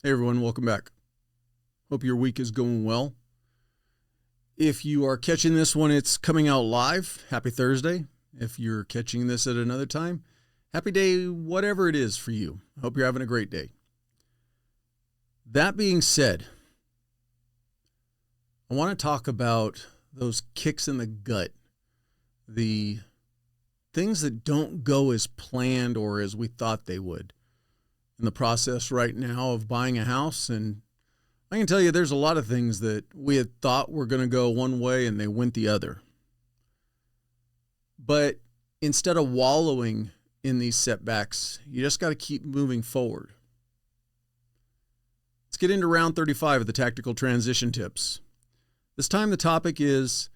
Hey everyone, welcome back. Hope your week is going well. If you are catching this when it's coming out live, happy Thursday. If you're catching this at another time, happy day, whatever it is for you. Hope you're having a great day. That being said, I want to talk about those kicks in the gut, the things that don't go as planned or as we thought they would. In the process right now of buying a house, and I can tell you there's a lot of things that we had thought were going to go one way and they went the other. But instead of wallowing in these setbacks, you just got to keep moving forward. Let's get into round 35 of the tactical transition tips. This time the topic is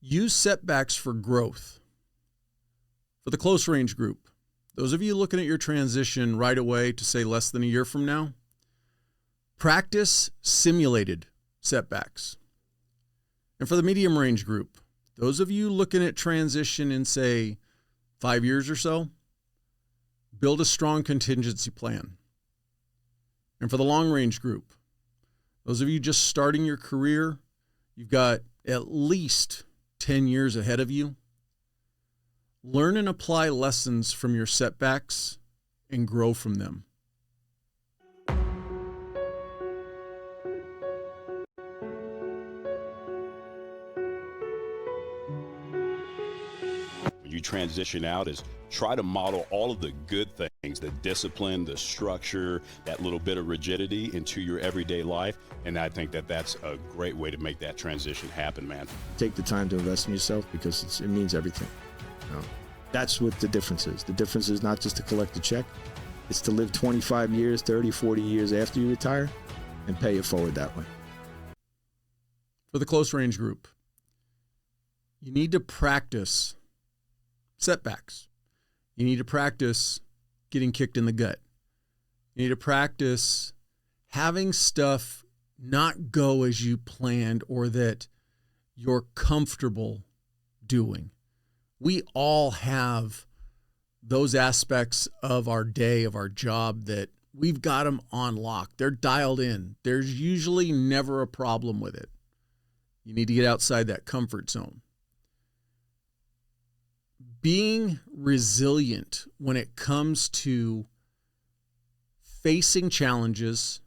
use setbacks for growth. For the close range group, those of you looking at your transition right away to say less than a year from now, practice simulated setbacks. And for the medium range group, those of you looking at transition in say 5 years or so, build a strong contingency plan. And for the long range group, those of you just starting your career, you've got at least 10 years ahead of you. Learn and apply lessons from your setbacks and grow from them. When you transition out, is try to model all of the good things, the discipline, the structure, that little bit of rigidity into your everyday life. And I think that that's a great way to make that transition happen, man. Take the time to invest in yourself because it means everything. That's what the difference is. The difference is not just to collect a check. It's to live 25 years, 30, 40 years after you retire and pay it forward that way. For the close range group, you need to practice setbacks. You need to practice getting kicked in the gut. You need to practice having stuff not go as you planned or that you're comfortable doing. We all have those aspects of our day, of our job, that we've got them on lock. They're dialed in. There's usually never a problem with it. You need to get outside that comfort zone. Being resilient when it comes to facing challenges,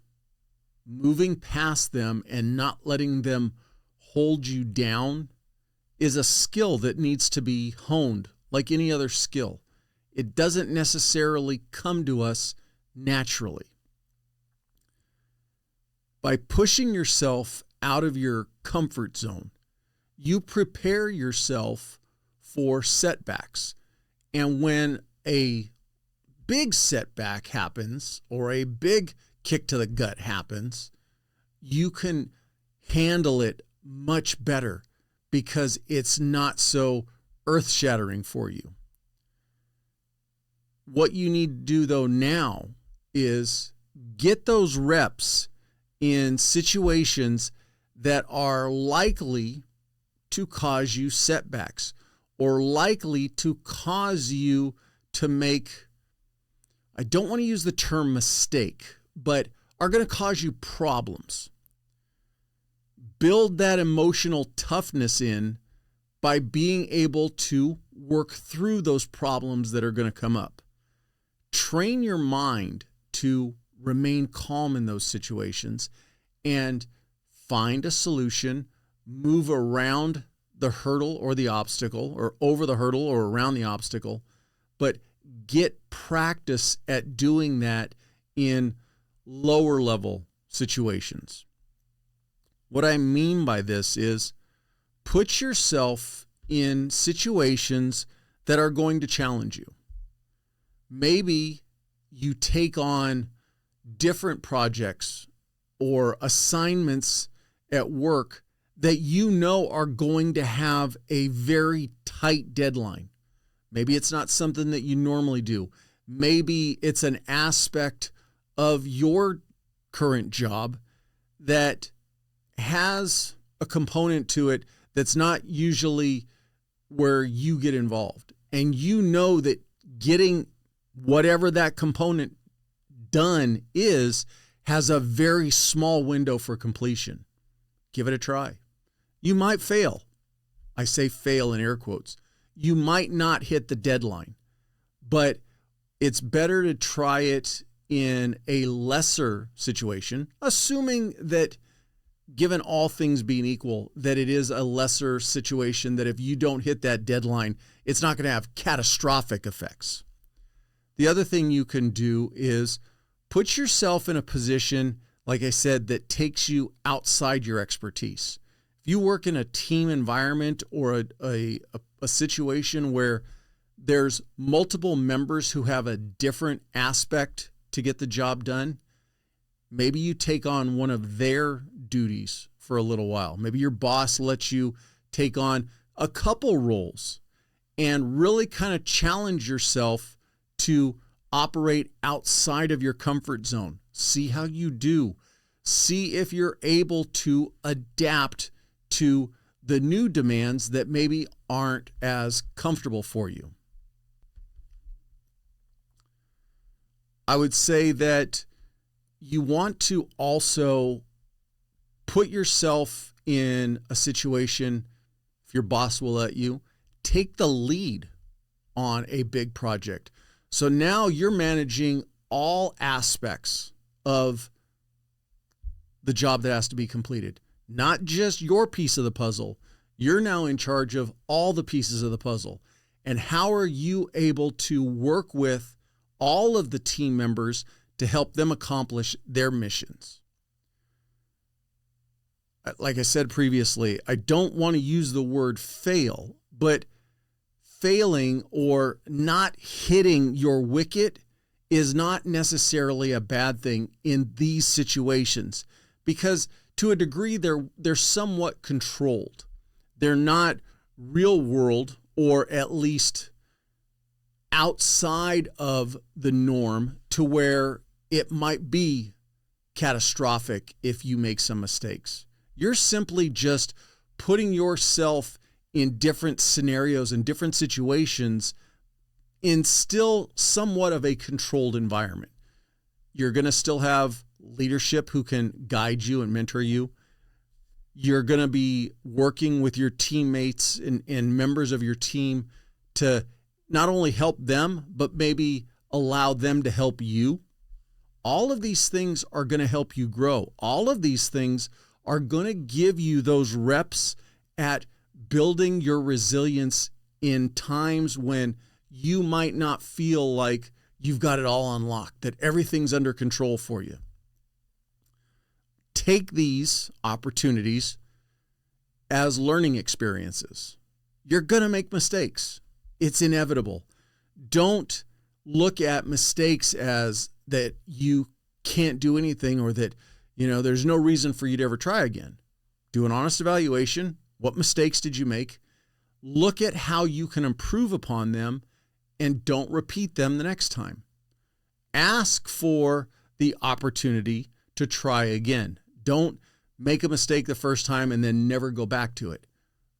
moving past them, and not letting them hold you down is a skill that needs to be honed like any other skill. It doesn't necessarily come to us naturally. By pushing yourself out of your comfort zone, you prepare yourself for setbacks. And when a big setback happens or a big kick to the gut happens, you can handle it much better because it's not so earth-shattering for you. What you need to do, though, now is get those reps in situations that are likely to cause you setbacks or likely to cause you to make, I don't want to use the term mistake, but are going to cause you problems. Build that emotional toughness in by being able to work through those problems that are going to come up. Train your mind to remain calm in those situations and find a solution, move around the hurdle or the obstacle, or over the hurdle or around the obstacle, but get practice at doing that in lower level situations. What I mean by this is put yourself in situations that are going to challenge you. Maybe you take on different projects or assignments at work that you know are going to have a very tight deadline. Maybe it's not something that you normally do. Maybe it's an aspect of your current job that has a component to it that's not usually where you get involved. And you know that getting whatever that component done is has a very small window for completion. Give it a try. You might fail. I say fail in air quotes. You might not hit the deadline, but it's better to try it in a lesser situation, assuming that, given all things being equal, that it is a lesser situation, that if you don't hit that deadline, it's not going to have catastrophic effects. The other thing you can do is put yourself in a position, like I said, that takes you outside your expertise. If you work in a team environment or a situation where there's multiple members who have a different aspect to get the job done, maybe you take on one of their duties for a little while. Maybe your boss lets you take on a couple roles and really kind of challenge yourself to operate outside of your comfort zone. See how you do. See if you're able to adapt to the new demands that maybe aren't as comfortable for you. I would say that you want to also put yourself in a situation, if your boss will let you, take the lead on a big project. So now you're managing all aspects of the job that has to be completed, not just your piece of the puzzle. You're now in charge of all the pieces of the puzzle. And how are you able to work with all of the team members to help them accomplish their missions? Like I said previously, I don't want to use the word fail, but failing or not hitting your wicket is not necessarily a bad thing in these situations, because to a degree they're somewhat controlled. They're not real world, or at least outside of the norm to where it might be catastrophic if you make some mistakes. You're simply just putting yourself in different scenarios and different situations in still somewhat of a controlled environment. You're going to still have leadership who can guide you and mentor you. You're going to be working with your teammates and members of your team to not only help them, but maybe allow them to help you. All of these things are going to help you grow. All of these things are going to give you those reps at building your resilience in times when you might not feel like you've got it all on lock, that everything's under control for you. Take these opportunities as learning experiences. You're going to make mistakes. It's inevitable. Don't look at mistakes as that you can't do anything, or that, there's no reason for you to ever try again. Do an honest evaluation. What mistakes did you make? Look at how you can improve upon them, and don't repeat them the next time. Ask for the opportunity to try again. Don't make a mistake the first time and then never go back to it.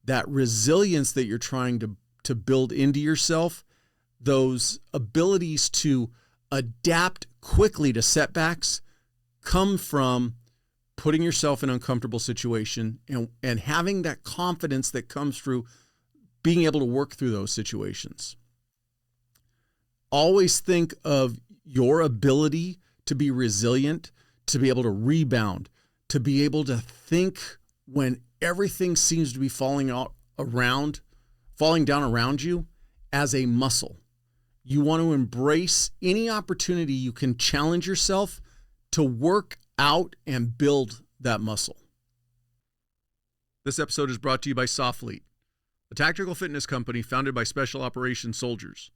That resilience that you're trying to build into yourself, those abilities to adapt quickly to setbacks, come from putting yourself in an uncomfortable situation and having that confidence that comes through being able to work through those situations. Always think of your ability to be resilient, to be able to rebound, to be able to think when everything seems to be falling down around you as a muscle. You want to embrace any opportunity you can challenge yourself to work out and build that muscle. This episode is brought to you by Soflete, a tactical fitness company founded by special operations soldiers.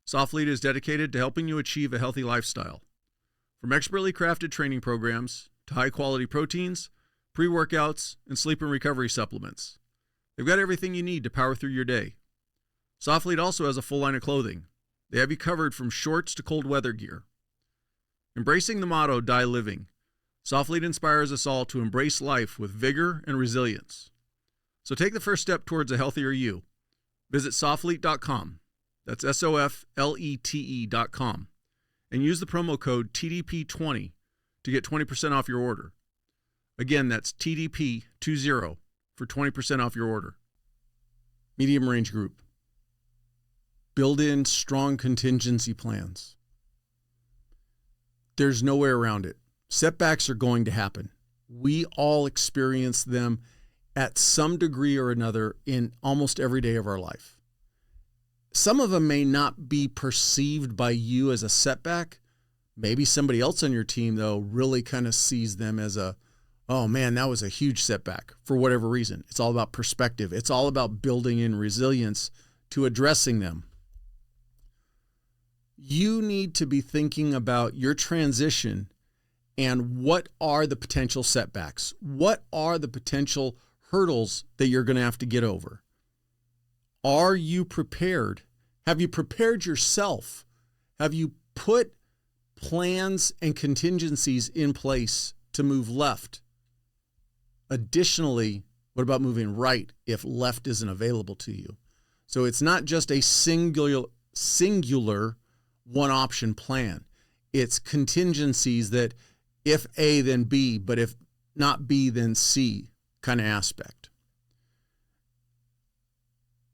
Soflete is dedicated to helping you achieve a healthy lifestyle. From expertly crafted training programs to high-quality proteins, pre-workouts, and sleep and recovery supplements, they've got everything you need to power through your day. Soflete also has a full line of clothing. They have you covered from shorts to cold weather gear. Embracing the motto, Die Living, Soflete inspires us all to embrace life with vigor and resilience. So take the first step towards a healthier you. Visit soflete.com. That's SOFLETE.com. And use the promo code TDP20 to get 20% off your order. Again, that's TDP20 for 20% off your order. Medium range group. Build in strong contingency plans. There's no way around it. Setbacks are going to happen. We all experience them at some degree or another in almost every day of our life. Some of them may not be perceived by you as a setback. Maybe somebody else on your team, though, really kind of sees them as oh man, that was a huge setback for whatever reason. It's all about perspective. It's all about building in resilience to addressing them. You need to be thinking about your transition and what are the potential setbacks? What are the potential hurdles that you're going to have to get over? Are you prepared? Have you prepared yourself? Have you put plans and contingencies in place to move left? Additionally, what about moving right if left isn't available to you? So it's not just a singular one option plan. It's contingencies that if A, then B, but if not B, then C kind of aspect.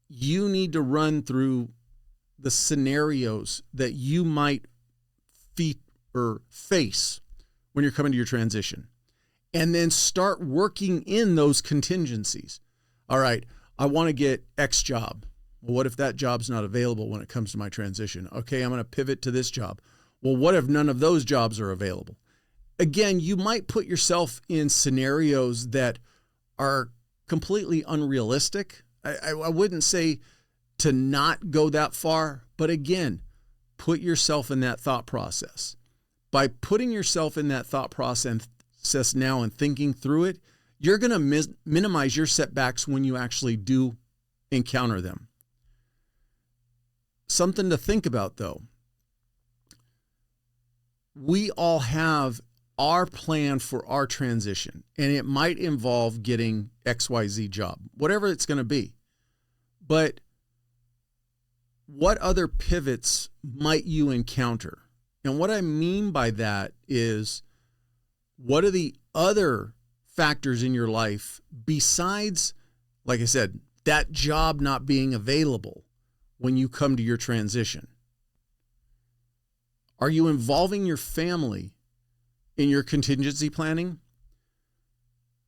You need to run through the scenarios that you might face when you're coming to your transition, and then start working in those contingencies. All right, I want to get X job. Well, what if that job's not available when it comes to my transition? Okay, I'm going to pivot to this job. Well, what if none of those jobs are available? Again, you might put yourself in scenarios that are completely unrealistic. I wouldn't say to not go that far, but again, put yourself in that thought process. By putting yourself in that thought process now and thinking through it, you're going to minimize your setbacks when you actually do encounter them. Something to think about, though. We all have our plan for our transition, and it might involve getting XYZ job, whatever it's going to be. But what other pivots might you encounter? And what I mean by that is, what are the other factors in your life besides, like I said, that job not being available when you come to your transition? Are you involving your family in your contingency planning?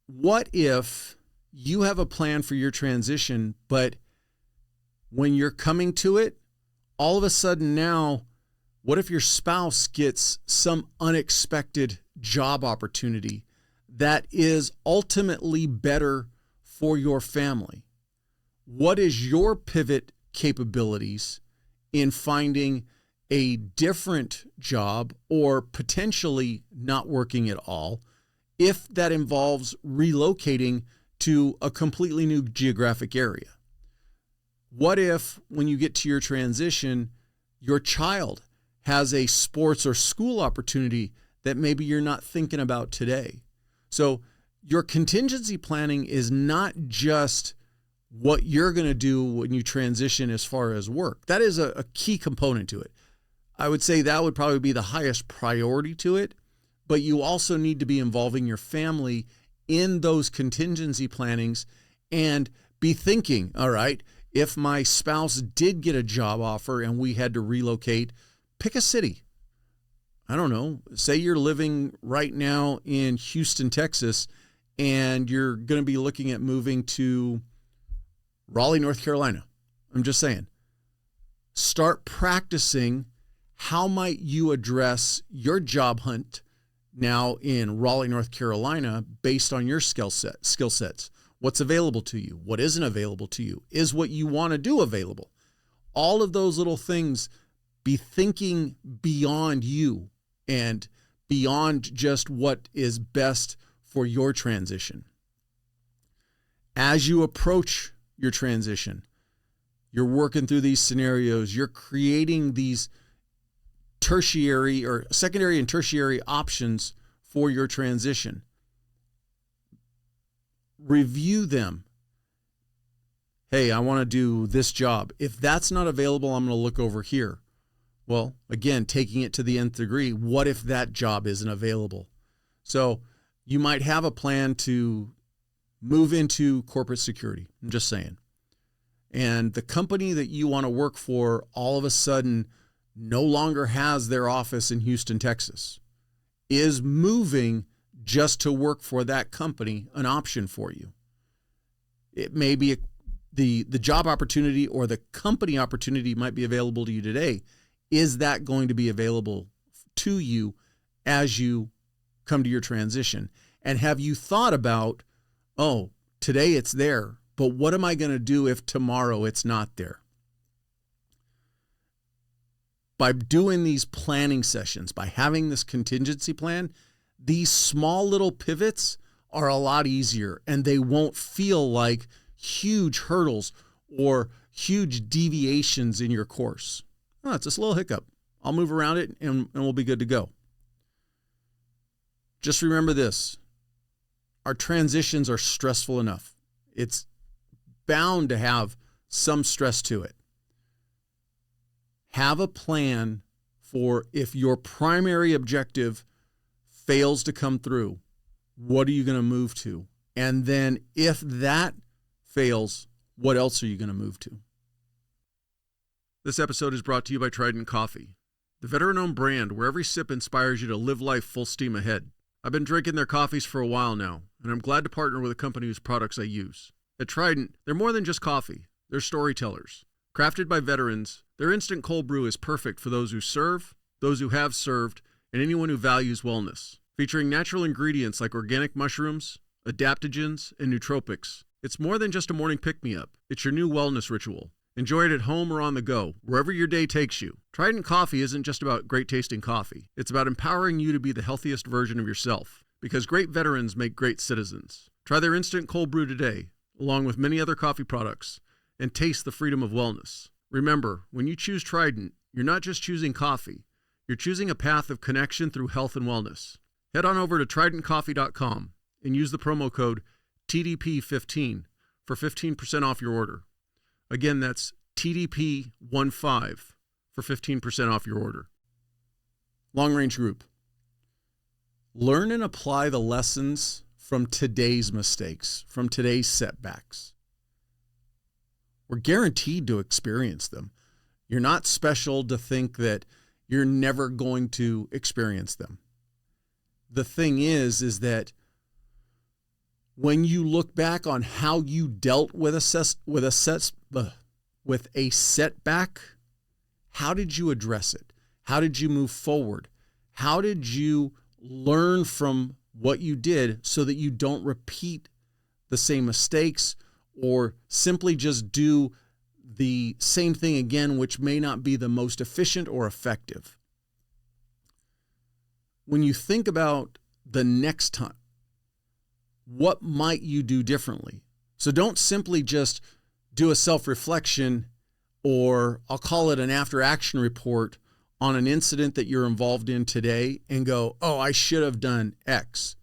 What if you have a plan for your transition, but when you're coming to it, all of a sudden now, what if your spouse gets some unexpected job opportunity that is ultimately better for your family? What is your pivot capabilities in finding a different job or potentially not working at all if that involves relocating to a completely new geographic area? What if when you get to your transition, your child has a sports or school opportunity that maybe you're not thinking about today? So your contingency planning is not just what you're going to do when you transition as far as work. That is a key component to it. I would say that would probably be the highest priority to it, but you also need to be involving your family in those contingency plannings and be thinking, all right, if my spouse did get a job offer and we had to relocate, pick a city. I don't know, say you're living right now in Houston, Texas, and you're going to be looking at moving to Raleigh, North Carolina. I'm just saying, start practicing. How might you address your job hunt now in Raleigh, North Carolina, based on your skill sets? What's available to you? What isn't available to you? Is what you want to do available? All of those little things, be thinking beyond you and beyond just what is best for your transition. As you approach your transition, you're working through these scenarios, you're creating these tertiary or secondary and tertiary options for your transition. Review them. Hey, I want to do this job. If that's not available, I'm going to look over here. Well, again, taking it to the nth degree, what if that job isn't available? So you might have a plan to move into corporate security. I'm just saying. And the company that you want to work for all of a sudden no longer has their office in Houston, Texas. Is moving just to work for that company an option for you? It may be the job opportunity or the company opportunity might be available to you today. Is that going to be available to you as you come to your transition? And have you thought about, oh, today it's there, but what am I going to do if tomorrow it's not there? By doing these planning sessions, by having this contingency plan, these small little pivots are a lot easier, and they won't feel like huge hurdles or huge deviations in your course. Oh, it's just a little hiccup. I'll move around it and we'll be good to go. Just remember this. Our transitions are stressful enough. It's bound to have some stress to it. Have a plan for if your primary objective fails to come through, what are you going to move to? And then if that fails, what else are you going to move to? This episode is brought to you by Trident Coffee, the veteran-owned brand where every sip inspires you to live life full steam ahead. I've been drinking their coffees for a while now, and I'm glad to partner with a company whose products I use. At Trident, they're more than just coffee. They're storytellers. Crafted by veterans, their instant cold brew is perfect for those who serve, those who have served, and anyone who values wellness. Featuring natural ingredients like organic mushrooms, adaptogens, and nootropics, it's more than just a morning pick-me-up. It's your new wellness ritual. Enjoy it at home or on the go, wherever your day takes you. Trident Coffee isn't just about great-tasting coffee. It's about empowering you to be the healthiest version of yourself, because great veterans make great citizens. Try their instant cold brew today, along with many other coffee products, and taste the freedom of wellness. Remember, when you choose Trident, you're not just choosing coffee. You're choosing a path of connection through health and wellness. Head on over to tridentcoffee.com and use the promo code TDP15 for 15% off your order. Again, that's TDP15 for 15% off your order. Long Range Group. Learn and apply the lessons from today's mistakes, from today's setbacks. We're guaranteed to experience them. You're not special to think that you're never going to experience them. The thing is that when you look back on how you dealt with a setback, how did you address it? How did you move forward? How did you learn from what you did so that you don't repeat the same mistakes or simply just do the same thing again, which may not be the most efficient or effective? When you think about the next time, what might you do differently? So don't simply just do a self-reflection, or I'll call it an after-action report on an incident that you're involved in today and go, oh, I should have done X.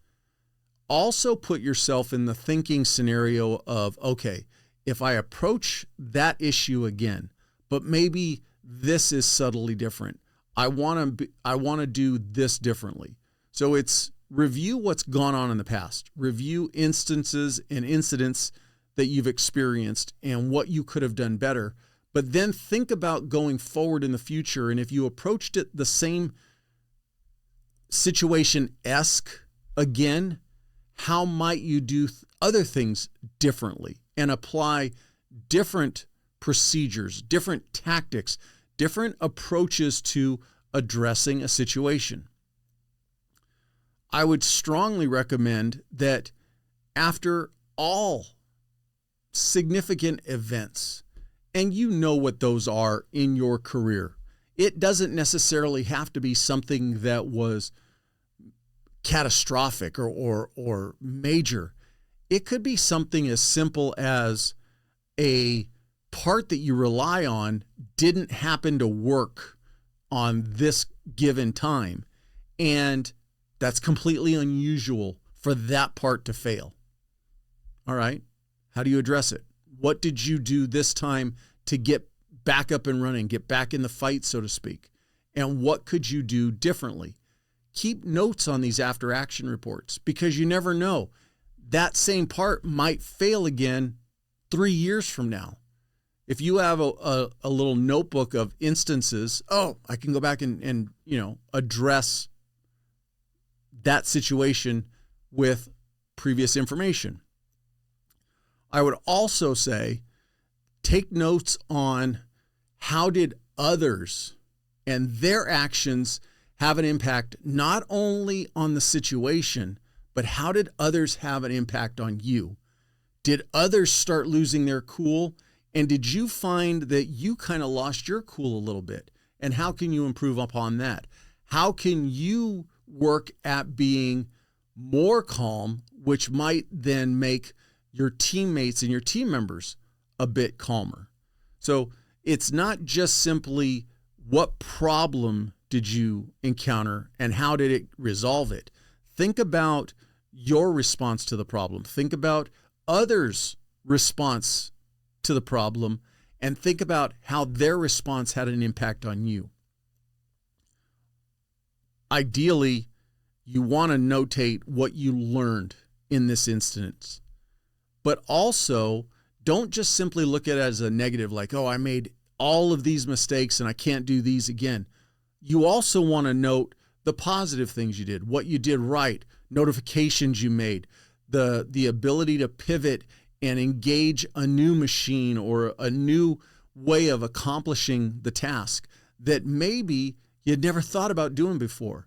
Also put yourself in the thinking scenario of, okay, if I approach that issue again, but maybe this is subtly different, I want to do this differently. So it's review what's gone on in the past. Review instances and incidents that you've experienced and what you could have done better. But then think about going forward in the future. And if you approached it the same situation-esque again, how might you do other things differently and apply different procedures, different tactics, different approaches to addressing a situation? I would strongly recommend that after all significant events, and you know what those are in your career, it doesn't necessarily have to be something that was catastrophic or major. It could be something as simple as a part that you rely on didn't happen to work on this given time, and that's completely unusual for that part to fail. All right, how do you address it? What did you do this time to get back up and running, get back in the fight, so to speak? And what could you do differently? keep notes on these after action reports, because you never know. That same part might fail again 3 years from now. If you have a little notebook of instances, I can go back and address that situation with previous information. I would also say, take notes on how did others and their actions have an impact not only on the situation, but how did others have an impact on you? Did others start losing their cool? And did you find that you kind of lost your cool a little bit? And how can you improve upon that? How can you work at being more calm, which might then make your teammates and your team members a bit calmer? So it's not just simply what problem did you encounter and how did it resolve it? Think about your response to the problem. Think about others' response to the problem, and think about how their response had an impact on you. Ideally, you want to notate what you learned in this instance, but also don't just simply look at it as a negative, like, I made all of these mistakes and I can't do these again. You also want to note the positive things you did, what you did right, notifications you made, the ability to pivot and engage a new machine or a new way of accomplishing the task that maybe you'd never thought about doing before.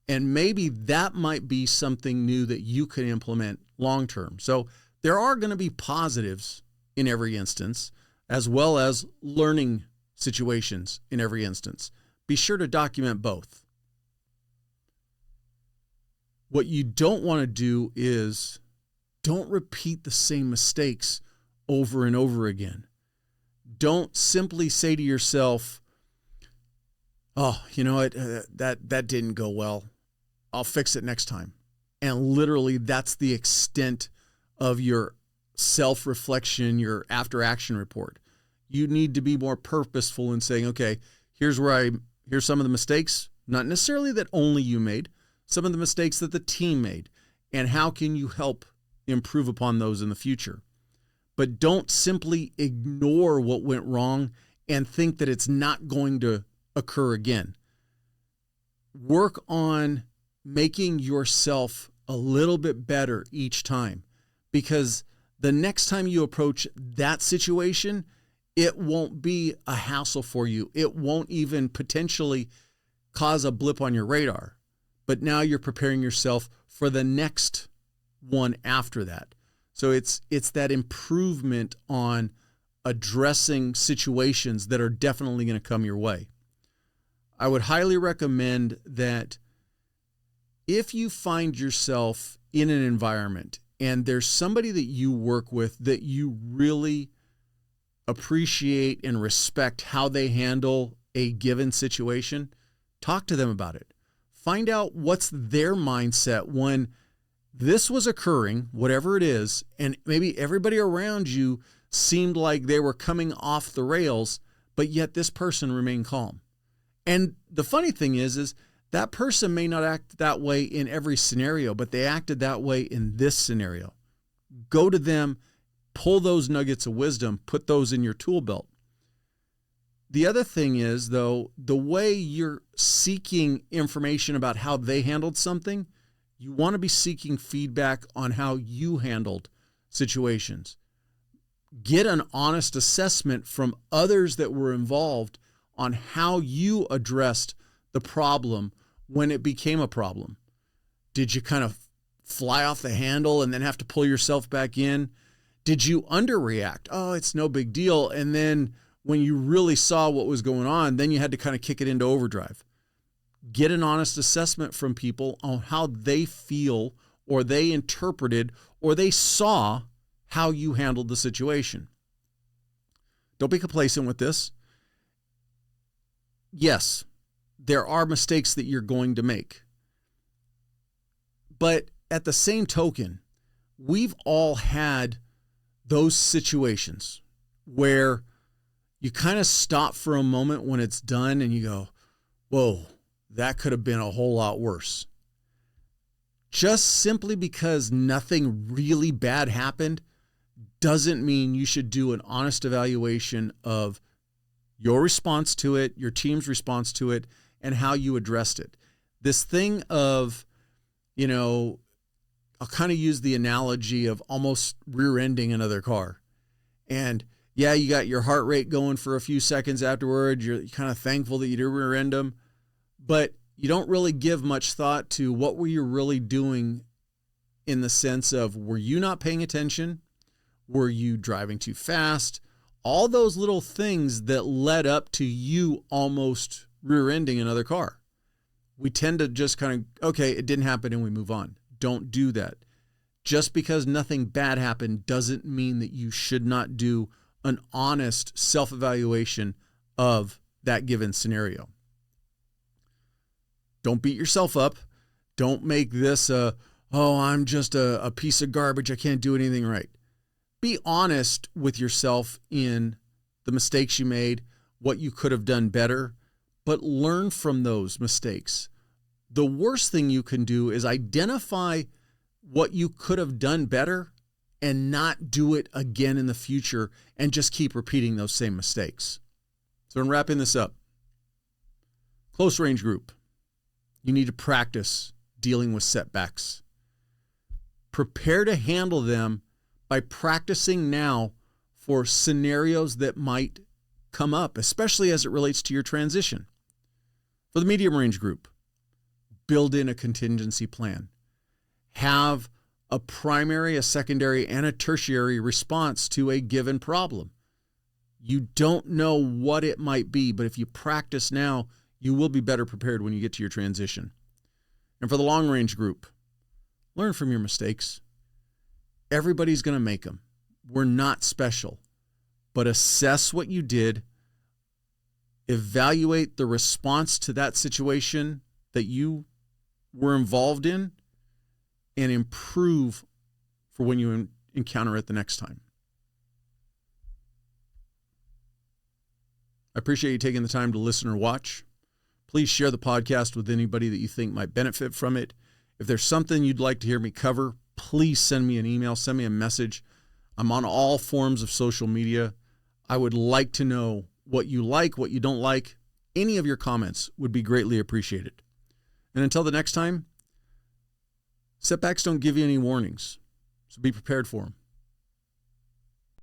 And maybe that might be something new that you can implement long term. So there are going to be positives in every instance, as well as learning situations in every instance. Be sure to document both. What you don't want to do is don't repeat the same mistakes over and over again. Don't simply say to yourself, that didn't go well. I'll fix it next time. And literally that's the extent of your self-reflection, your after-action report. You need to be more purposeful in saying, okay, here's some of the mistakes, not necessarily that only you made, some of the mistakes that the team made, and how can you help improve upon those in the future. But don't simply ignore what went wrong and think that it's not going to occur again. Work on making yourself a little bit better each time, because the next time you approach that situation, it won't be a hassle for you. It won't even potentially cause a blip on your radar. But now you're preparing yourself for the next one after that. So it's that improvement on addressing situations that are definitely going to come your way. I would highly recommend that if you find yourself in an environment and there's somebody that you work with that you really appreciate and respect how they handle a given situation, talk to them about it. Find out what's their mindset when this was occurring, whatever it is, and maybe everybody around you seemed like they were coming off the rails, but yet this person remained calm. And the funny thing is that person may not act that way in every scenario, but they acted that way in this scenario. Go to them, pull those nuggets of wisdom, put those in your tool belt. The other thing is, though, the way you're seeking information about how they handled something, you want to be seeking feedback on how you handled situations. Get an honest assessment from others that were involved on how you addressed the problem when it became a problem. Did you kind of fly off the handle and then have to pull yourself back in? Did you underreact? Oh, it's no big deal. And then when you really saw what was going on, then you had to kind of kick it into overdrive. Get an honest assessment from people on how they feel or they interpreted or they saw how you handled the situation. Don't be complacent with this. Yes, there are mistakes that you're going to make. But at the same token, we've all had those situations where you kind of stop for a moment when it's done and you go, whoa, that could have been a whole lot worse. Just simply because nothing really bad happened doesn't mean you should do an honest evaluation of your response to it, your team's response to it, and how you addressed it. This thing of, I'll kind of use the analogy of almost rear-ending another car. And yeah, you got your heart rate going for a few seconds afterwards. You're kind of thankful that you didn't rear-end them, but you don't really give much thought to what were you really doing, in the sense of, were you not paying attention? Were you driving too fast? All those little things that led up to you almost rear-ending another car. We tend to just kind of, okay, it didn't happen, and we move on. Don't do that. Just because nothing bad happened doesn't mean that you should not do an honest self-evaluation of that given scenario. Don't beat yourself up. Don't make this I'm just a piece of garbage. I can't do anything right. Be honest with yourself in the mistakes you made, what you could have done better, but learn from those mistakes. The worst thing you can do is identify what you could have done better and not do it again in the future and just keep repeating those same mistakes. So in wrapping this up, close range group, you need to practice dealing with setbacks. Prepare to handle them by practicing now for scenarios that might come up, especially as it relates to your transition. For the medium range group, build in a contingency plan. Have a primary, a secondary, and a tertiary response to a given problem. You don't know what it might be, but if you practice now, you will be better prepared when you get to your transition. And for the long range group, learn from your mistakes. Everybody's going to make them. We're not special, but assess what you did, evaluate the response to that situation that you were involved in, and improve for when you encounter it the next time. I appreciate you taking the time to listen or watch. Please share the podcast with anybody that you think might benefit from it. If there's something you'd like to hear me cover, please send me an email, send me a message. I'm on all forms of social media. I would like to know what you like, what you don't like. Any of your comments would be greatly appreciated. And until the next time, setbacks don't give you any warnings, so be prepared for them.